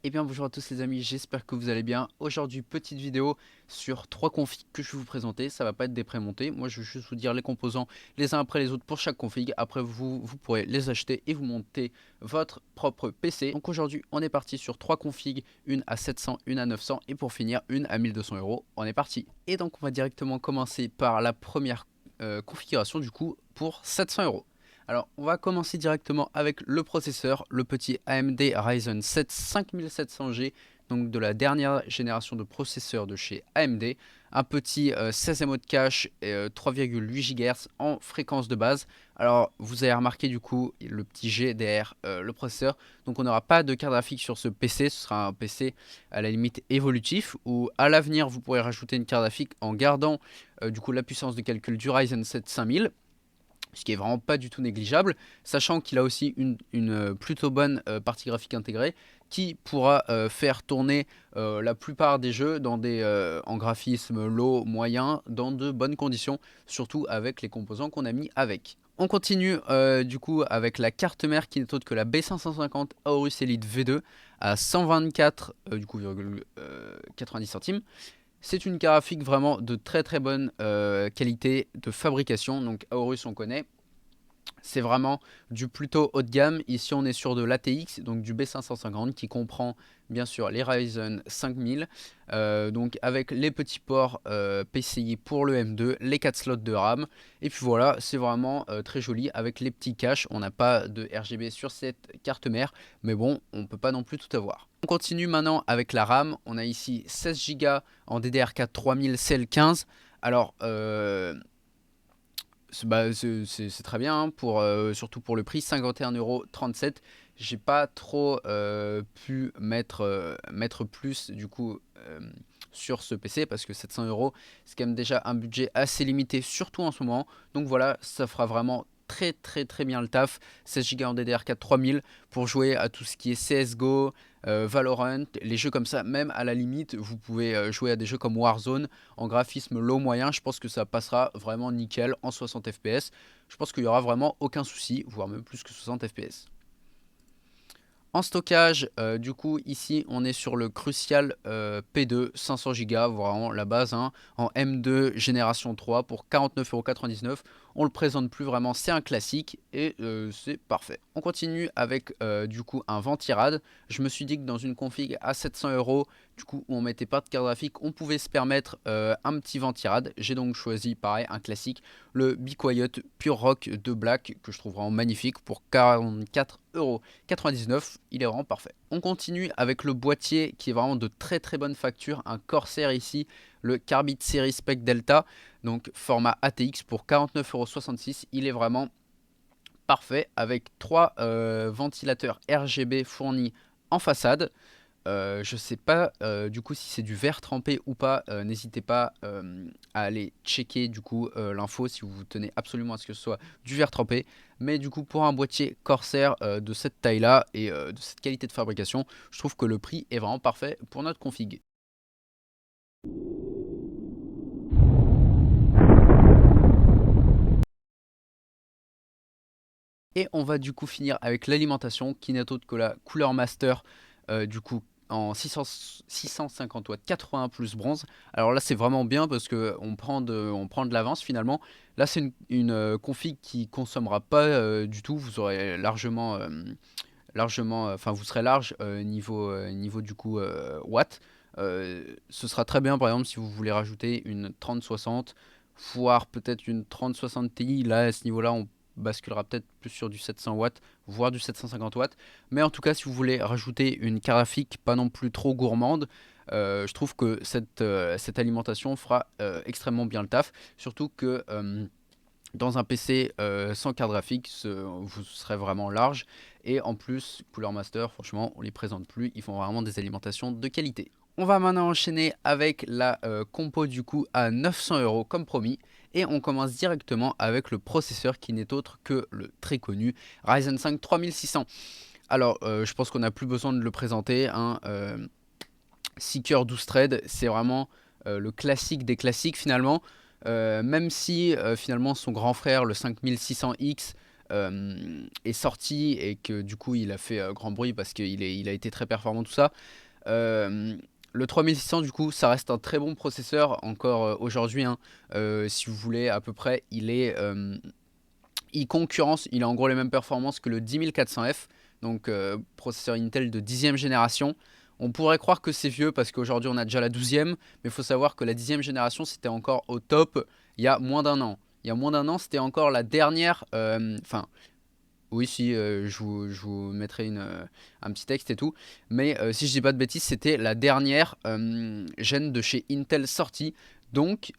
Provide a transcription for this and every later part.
Eh bien bonjour à tous les amis, j'espère que vous allez bien. Aujourd'hui petite vidéo sur 3 configs que je vais vous présenter, ça va pas être des prémontés. Moi je vais juste vous dire les composants les uns après les autres pour chaque config. Après vous pourrez les acheter et vous monter votre propre PC. Donc aujourd'hui on est parti sur 3 configs, une à 700, une à 900 et pour finir une à 1200 euros. On est parti. Et donc on va directement commencer par la première configuration du coup pour 700 euros. Alors, on va commencer directement avec le processeur, le petit AMD Ryzen 7 5700G, donc de la dernière génération de processeurs de chez AMD. Un petit 16 MO de cache et 3,8 GHz en fréquence de base. Alors, vous avez remarqué du coup le petit G derrière le processeur. Donc, on n'aura pas de carte graphique sur ce PC. Ce sera un PC à la limite évolutif. Ou à l'avenir, vous pourrez rajouter une carte graphique en gardant du coup la puissance de calcul du Ryzen 7 5000. Ce qui est vraiment pas du tout négligeable, sachant qu'il a aussi une plutôt bonne partie graphique intégrée qui pourra faire tourner la plupart des jeux en graphisme low, moyen, dans de bonnes conditions, surtout avec les composants qu'on a mis avec. On continue du coup avec la carte mère qui n'est autre que la B550 Aorus Elite V2 à 124 90 centimes. C'est une carte graphique vraiment de très très bonne qualité de fabrication. Donc Aorus on connaît. C'est vraiment du plutôt haut de gamme. Ici on est sur de l'ATX, donc du B550 qui comprend bien sûr les Ryzen 5000. Donc avec les petits ports PCI pour le M2, les 4 slots de RAM. Et puis voilà, c'est vraiment très joli avec les petits caches. On n'a pas de RGB sur cette carte mère, mais bon, on peut pas non plus tout avoir. On continue maintenant avec la RAM. On a ici 16 Go en DDR4 3000 CL15. Alors, c'est très bien, hein, surtout pour le prix, 51,37 €. J'ai pas trop pu mettre plus du coup sur ce PC parce que 700 euros c'est quand même déjà un budget assez limité, surtout en ce moment. Donc voilà, ça fera vraiment très bien le taf. 16 Go en DDR4 3000 pour jouer à tout ce qui est CSGO, Valorant, les jeux comme ça. Même à la limite, vous pouvez jouer à des jeux comme Warzone en graphisme low moyen. Je pense que ça passera vraiment nickel en 60 fps. Je pense qu'il y aura vraiment aucun souci, voire même plus que 60 fps. En stockage, du coup, ici, on est sur le Crucial P2, 500 Go, vraiment la base, hein, en M2 génération 3 pour 49,99 €. On le présente plus vraiment, c'est un classique et c'est parfait. On continue avec du coup un Ventirad. Je me suis dit que dans une config à 700 euros, du coup, où on mettait pas de carte graphique, on pouvait se permettre un petit Ventirad. J'ai donc choisi, pareil, un classique, le Be Quiet Pure Rock de Black, que je trouve vraiment magnifique pour 44,99 €. Il est vraiment parfait. On continue avec le boîtier qui est vraiment de très bonne facture, un Corsair ici, le Carbide Series Spec Delta, donc format ATX pour 49,66 €. Il est vraiment parfait avec 3 ventilateurs RGB fournis en façade. Je sais pas du coup si c'est du verre trempé ou pas. N'hésitez pas à aller checker du coup l'info si vous tenez absolument à ce que ce soit du verre trempé. Mais du coup pour un boîtier Corsair de cette taille là et de cette qualité de fabrication, je trouve que le prix est vraiment parfait pour notre config. Et on va du coup finir avec l'alimentation qui n'est autre que la Cooler Master du coup en 650 watts 80 plus bronze. Alors là c'est vraiment bien parce que on prend de l'avance finalement. Là c'est une config qui consommera pas du tout. Vous aurez largement, enfin vous serez large niveau du coup watts. Ce sera très bien par exemple si vous voulez rajouter une 3060 voire peut-être une 3060 Ti. Là à ce niveau là on basculera peut-être plus sur du 700 watts voire du 750 watts, mais en tout cas si vous voulez rajouter une carte graphique pas non plus trop gourmande, je trouve que cette alimentation fera extrêmement bien le taf, surtout que dans un PC sans carte graphique, vous serez vraiment large. Et en plus, Cooler Master, franchement, on les présente plus. Ils font vraiment des alimentations de qualité. On va maintenant enchaîner avec la compo du coup à 900 € comme promis. Et on commence directement avec le processeur qui n'est autre que le très connu Ryzen 5 3600. Alors, je pense qu'on n'a plus besoin de le présenter, hein. 6 cœurs 12 threads, c'est vraiment le classique des classiques finalement. Même si finalement son grand frère, le 5600X, est sorti et que du coup il a fait grand bruit parce qu'il a été très performant tout ça. Le 3600 du coup ça reste un très bon processeur encore aujourd'hui, hein. Si vous voulez à peu près il concurrence, il a en gros les mêmes performances que le 10400F, donc processeur Intel de 10e génération. On pourrait croire que c'est vieux parce qu'aujourd'hui on a déjà la 12e, mais il faut savoir que la 10e génération c'était encore au top il y a moins d'un an. Il y a moins d'un an c'était encore la dernière, enfin oui si je vous mettrai un petit texte et tout, mais si je dis pas de bêtises c'était la dernière gène de chez Intel sortie, donc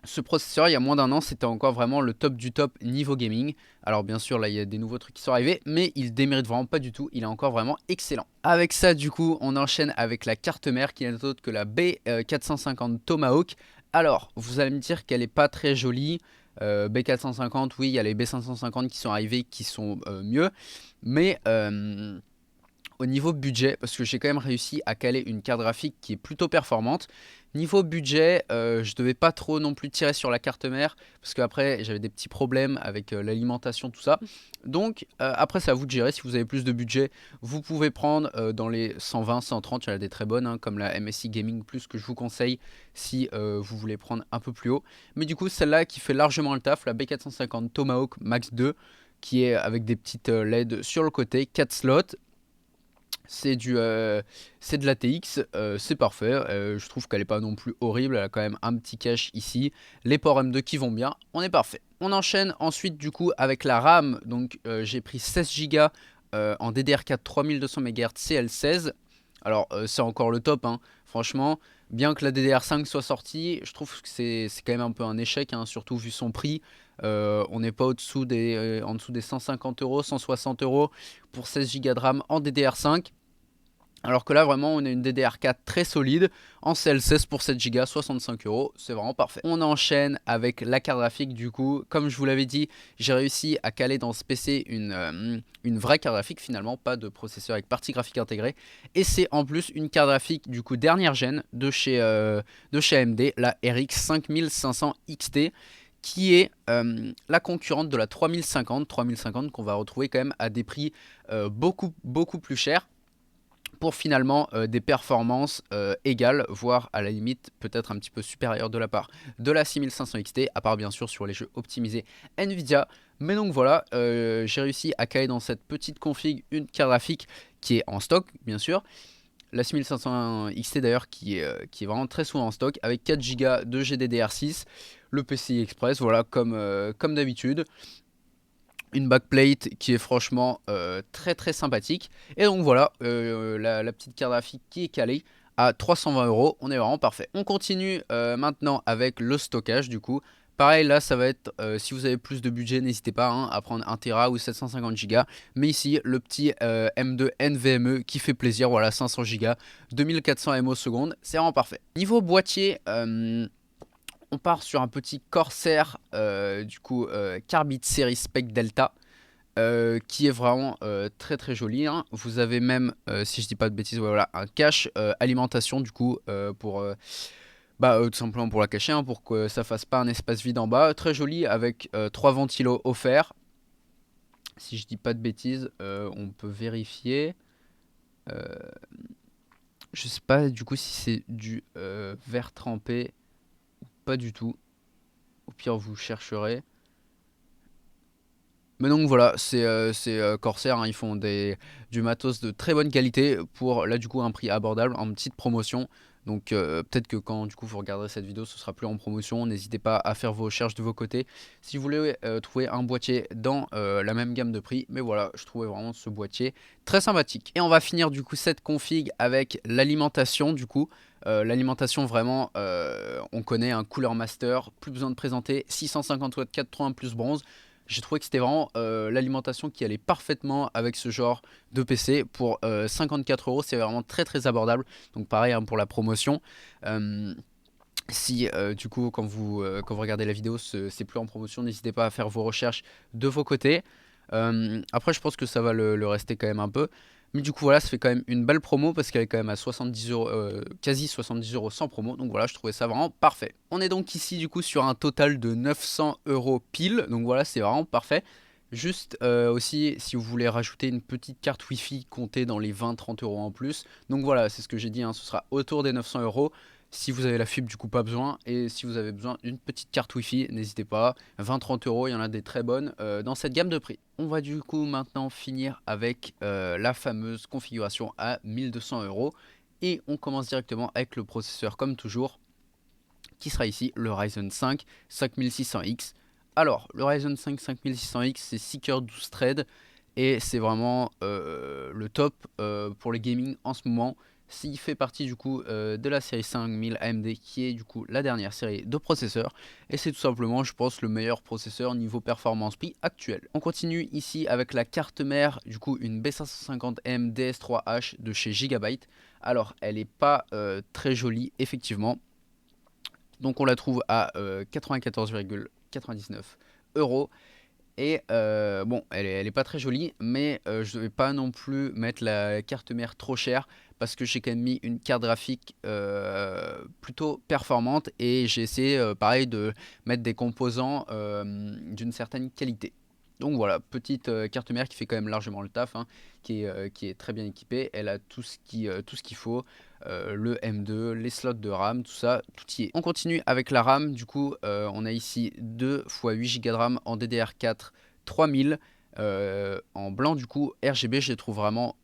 ce processeur, il y a moins d'un an, c'était encore vraiment le top du top niveau gaming. Alors bien sûr, là, il y a des nouveaux trucs qui sont arrivés, mais il démérite vraiment pas du tout. Il est encore vraiment excellent. Avec ça, du coup, on enchaîne avec la carte mère qui n'est autre que la B450 Tomahawk. Alors, vous allez me dire qu'elle n'est pas très jolie. B450, oui, il y a les B550 qui sont arrivés qui sont mieux. Mais au niveau budget, parce que j'ai quand même réussi à caler une carte graphique qui est plutôt performante. Niveau budget, je devais pas trop non plus tirer sur la carte mère, parce qu'après j'avais des petits problèmes avec l'alimentation, tout ça. Donc après c'est à vous de gérer, si vous avez plus de budget, vous pouvez prendre dans les 120, 130, il y en a des très bonnes, hein, comme la MSI Gaming Plus que je vous conseille si vous voulez prendre un peu plus haut. Mais du coup celle-là qui fait largement le taf, la B450 Tomahawk Max 2, qui est avec des petites LED sur le côté, 4 slots. C'est de l'ATX, c'est parfait, je trouve qu'elle n'est pas non plus horrible, elle a quand même un petit cache ici, les ports M2 qui vont bien, on est parfait. On enchaîne ensuite du coup avec la RAM, donc j'ai pris 16 Go en DDR4 3200 MHz CL16, alors c'est encore le top, hein. Franchement, bien que la DDR5 soit sortie, je trouve que c'est quand même un peu un échec, hein, surtout vu son prix. On n'est pas en dessous des 150 euros, 160 euros pour 16 Go de RAM en DDR5. Alors que là vraiment on a une DDR4 très solide en CL16 pour 7 Go, 65 euros, c'est vraiment parfait. On enchaîne avec la carte graphique du coup. Comme je vous l'avais dit, j'ai réussi à caler dans ce PC une vraie carte graphique finalement, pas de processeur avec partie graphique intégrée. Et c'est en plus une carte graphique du coup dernière gêne de chez AMD, la RX 5500 XT, qui est la concurrente de la 3050 qu'on va retrouver quand même à des prix beaucoup plus chers, pour finalement des performances égales, voire à la limite peut-être un petit peu supérieures de la part de la 6500 XT, à part bien sûr sur les jeux optimisés Nvidia. Mais donc voilà, j'ai réussi à caler dans cette petite config une carte graphique qui est en stock bien sûr. La 6500 XT d'ailleurs qui est vraiment très souvent en stock, avec 4 Go de GDDR6, le PCI Express, voilà comme d'habitude. Une backplate qui est franchement très sympathique. Et donc voilà, la petite carte graphique qui est calée à 320 euros, on est vraiment parfait. On continue maintenant avec le stockage du coup. Pareil là ça va être, si vous avez plus de budget n'hésitez pas hein, à prendre 1 Tera ou 750 Go. Mais ici le petit M2 NVMe qui fait plaisir, voilà 500 Go, 2400 MO seconde, c'est vraiment parfait. Niveau boîtier, on part sur un petit Corsair du coup Carbide Series Spec Delta, qui est vraiment très joli, hein. Vous avez même, si je dis pas de bêtises, ouais, voilà, un cache alimentation du coup pour tout simplement pour la cacher, hein, pour que ça fasse pas un espace vide en bas. Très joli avec 3 ventilos offerts. Si je dis pas de bêtises, on peut vérifier. Je sais pas du coup si c'est du verre trempé. Pas du tout. Au pire, vous chercherez. Mais donc voilà, c'est Corsair, hein, ils font du matos de très bonne qualité pour là du coup un prix abordable, en petite promotion. Donc peut-être que quand du coup vous regarderez cette vidéo ce sera plus en promotion, n'hésitez pas à faire vos recherches de vos côtés si vous voulez trouver un boîtier dans la même gamme de prix. Mais voilà, je trouvais vraiment ce boîtier très sympathique. Et on va finir du coup cette config avec l'alimentation du coup. L'alimentation vraiment, on connaît un Cooler Master, plus besoin de présenter, 650 watts 4.1 plus bronze. J'ai trouvé que c'était vraiment l'alimentation qui allait parfaitement avec ce genre de PC. Pour 54 euros, c'est vraiment très abordable. Donc pareil hein, pour la promotion. Si du coup quand vous regardez la vidéo c'est plus en promotion, n'hésitez pas à faire vos recherches de vos côtés. Après je pense que ça va le rester quand même un peu. Mais du coup voilà, ça fait quand même une belle promo parce qu'elle est quand même à 70 euros, quasi 70 euros sans promo. Donc voilà, je trouvais ça vraiment parfait. On est donc ici du coup sur un total de 900 euros pile. Donc voilà, c'est vraiment parfait. Juste aussi, si vous voulez rajouter une petite carte Wi-Fi, comptez dans les 20-30 euros en plus. Donc voilà, c'est ce que j'ai dit, hein, ce sera autour des 900 euros. Si vous avez la fibre, du coup, pas besoin. Et si vous avez besoin d'une petite carte Wi-Fi, n'hésitez pas. 20-30 euros, il y en a des très bonnes dans cette gamme de prix. On va du coup maintenant finir avec la fameuse configuration à 1200 euros. Et on commence directement avec le processeur comme toujours, qui sera ici le Ryzen 5 5600X. Alors, le Ryzen 5 5600X, c'est 6 cœurs 12 threads et c'est vraiment le top pour les gaming en ce moment. S'il fait partie du coup de la série 5000 AMD qui est du coup la dernière série de processeurs et c'est tout simplement je pense le meilleur processeur niveau performance prix actuel. On continue ici avec la carte mère, du coup une B550M DS3H de chez Gigabyte. Alors elle est pas très jolie effectivement. Donc on la trouve à 94,99 euros. Et bon, elle est pas très jolie, mais je ne vais pas non plus mettre la carte mère trop chère parce que j'ai quand même mis une carte graphique plutôt performante et j'ai essayé pareil de mettre des composants d'une certaine qualité. Donc voilà, petite carte mère qui fait quand même largement le taf, hein, qui est très bien équipée. Elle a tout ce qu'il faut, le M2, les slots de RAM, tout ça, tout y est. On continue avec la RAM, du coup on a ici 2 x 8 Go de RAM en DDR4 3000 en blanc du coup. RGB je les trouve vraiment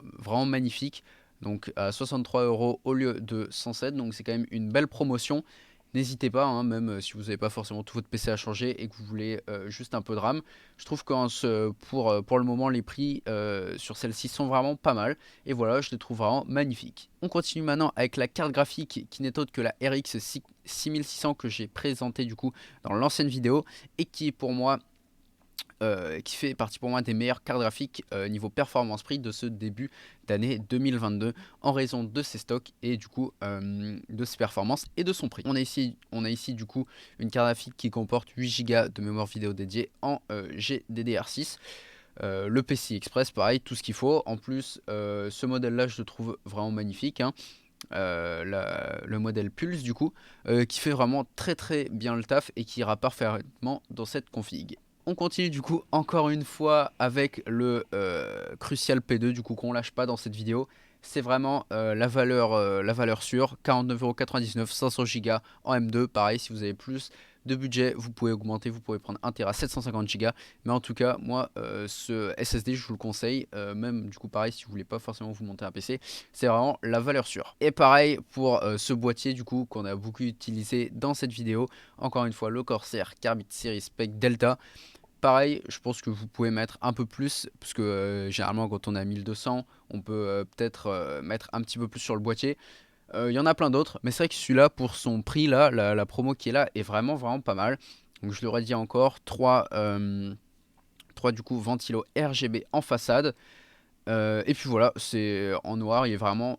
magnifiques, donc à 63 euros au lieu de 107, donc c'est quand même une belle promotion. N'hésitez pas, hein, même si vous n'avez pas forcément tout votre PC à changer et que vous voulez juste un peu de RAM. Je trouve que pour le moment, les prix sur celle-ci sont vraiment pas mal. Et voilà, je les trouve vraiment magnifiques. On continue maintenant avec la carte graphique qui n'est autre que la RX 6600 que j'ai présentée du coup dans l'ancienne vidéo. Et qui est pour moi... qui fait partie pour moi des meilleures cartes graphiques niveau performance prix de ce début d'année 2022 en raison de ses stocks et du coup de ses performances et de son prix. On a ici du coup une carte graphique qui comporte 8 Go de mémoire vidéo dédiée en GDDR6. Le PCI Express pareil, tout ce qu'il faut. En plus ce modèle là je le trouve vraiment magnifique, hein. Le modèle Pulse du coup qui fait vraiment très bien le taf et qui ira parfaitement dans cette config. On continue du coup encore une fois avec le Crucial P2 du coup qu'on lâche pas dans cette vidéo. C'est vraiment la valeur sûre, 49,99 €, 500 Go en M2. Pareil, si vous avez plus de budget, vous pouvez augmenter, vous pouvez prendre 1 Tera 750 Go. Mais en tout cas, moi, ce SSD, je vous le conseille. Même du coup, pareil, si vous voulez pas forcément vous monter un PC, c'est vraiment la valeur sûre. Et pareil pour ce boîtier du coup qu'on a beaucoup utilisé dans cette vidéo. Encore une fois, le Corsair Carbide Series Spec Delta. Pareil, je pense que vous pouvez mettre un peu plus, parce que généralement quand on est à 1200, on peut peut-être mettre un petit peu plus sur le boîtier. Il y en a plein d'autres, mais c'est vrai que celui-là, pour son prix, là, la promo qui est là, est vraiment pas mal. Donc je l'aurais dit encore, 3 du coup ventilo RGB en façade. Et puis voilà, c'est en noir, il est vraiment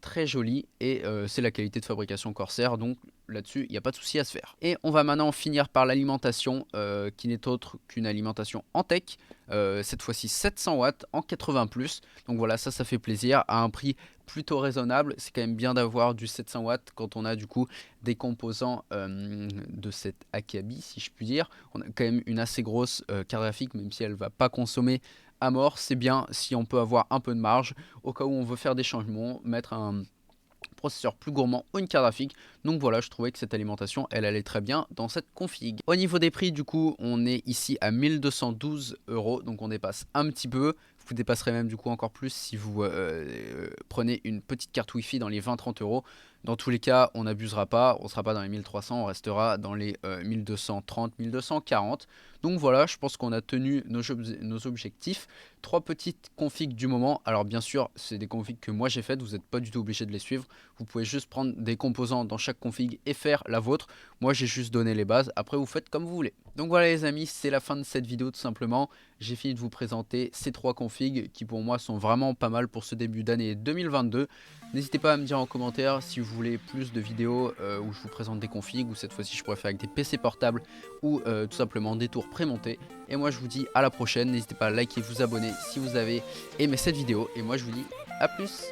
très joli et c'est la qualité de fabrication Corsair, donc là-dessus il n'y a pas de souci à se faire. Et on va maintenant finir par l'alimentation qui n'est autre qu'une alimentation en tech, cette fois-ci 700 watts en 80+, donc voilà, ça fait plaisir à un prix plutôt raisonnable. C'est quand même bien d'avoir du 700 watts quand on a du coup des composants de cette Acabi, si je puis dire. On a quand même une assez grosse carte graphique, même si elle va pas consommer à mort. C'est bien si on peut avoir un peu de marge au cas où on veut faire des changements, mettre un processeur plus gourmand ou une carte graphique. Donc voilà, je trouvais que cette alimentation elle allait très bien dans cette config. Au niveau des prix du coup on est ici à 1212 €, donc on dépasse un petit peu. Vous dépasserez même du coup encore plus si vous prenez une petite carte Wi-Fi dans les 20-30 €. Dans tous les cas, on n'abusera pas, on ne sera pas dans les 1300, on restera dans les 1230, 1240. Donc voilà, je pense qu'on a tenu nos objectifs. 3 petites configs du moment. Alors bien sûr, c'est des configs que moi j'ai faites, vous n'êtes pas du tout obligé de les suivre. Vous pouvez juste prendre des composants dans chaque config et faire la vôtre. Moi j'ai juste donné les bases, après vous faites comme vous voulez. Donc voilà les amis, c'est la fin de cette vidéo tout simplement. J'ai fini de vous présenter ces 3 configs qui pour moi sont vraiment pas mal pour ce début d'année 2022. N'hésitez pas à me dire en commentaire si vous voulez plus de vidéos où je vous présente des configs, ou cette fois-ci je pourrais faire avec des PC portables ou tout simplement des tours prémontés. Et moi je vous dis à la prochaine, n'hésitez pas à liker, vous abonner si vous avez aimé cette vidéo. Et moi je vous dis à plus.